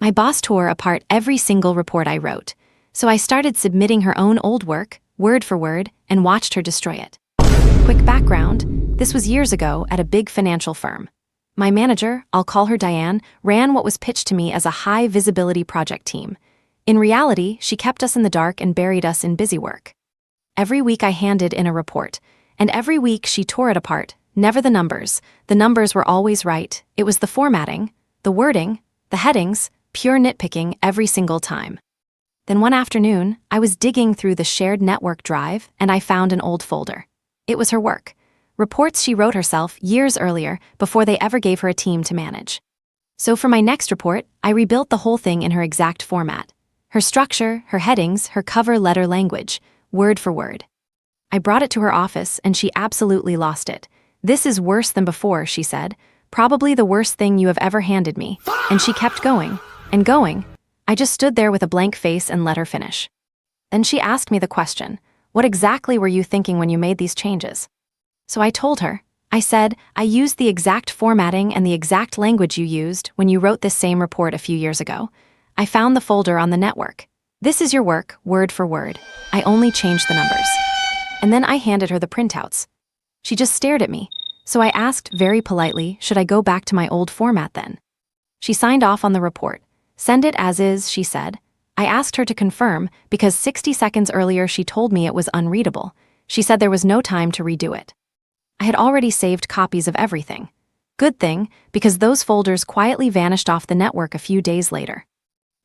My boss tore apart every single report I wrote, so I started submitting her own old work, word for word, and watched her destroy it. Quick background, this was years ago at a big financial firm. My manager, I'll call her Diane, ran what was pitched to me as a high-visibility project team. In reality, she kept us in the dark and buried us in busy work. Every week I handed in a report, and every week she tore it apart, never the numbers. The numbers were always right. It was the formatting, the wording, the headings, pure nitpicking every single time. Then one afternoon, I was digging through the shared network drive and I found an old folder. It was her work. Reports she wrote herself years earlier before they ever gave her a team to manage. So for my next report, I rebuilt the whole thing in her exact format. Her structure, her headings, her cover letter language, word for word. I brought it to her office and she absolutely lost it. "This is worse than before," she said. "Probably the worst thing you have ever handed me." And she kept going and going. I just stood there with a blank face and let her finish. Then she asked me the question, "What exactly were you thinking when you made these changes?" So I told her. I said, "I used the exact formatting and the exact language you used when you wrote this same report a few years ago. I found the folder on the network. This is your work, word for word. I only changed the numbers." And then I handed her the printouts. She just stared at me, so I asked very politely, should I go back to my old format then? She signed off on the report. "Send it as is," she said. I asked her to confirm because 60 seconds earlier she told me it was unreadable. She said there was no time to redo it. I had already saved copies of everything. Good thing, because those folders quietly vanished off the network a few days later.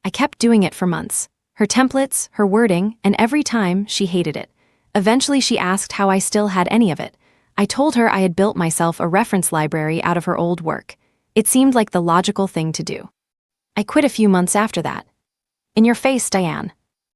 I kept doing it for months. Her templates, her wording, and every time she hated it. Eventually she asked how I still had any of it. I told her I had built myself a reference library out of her old work. It seemed like the logical thing to do. I quit a few months after that. In your face, Diane.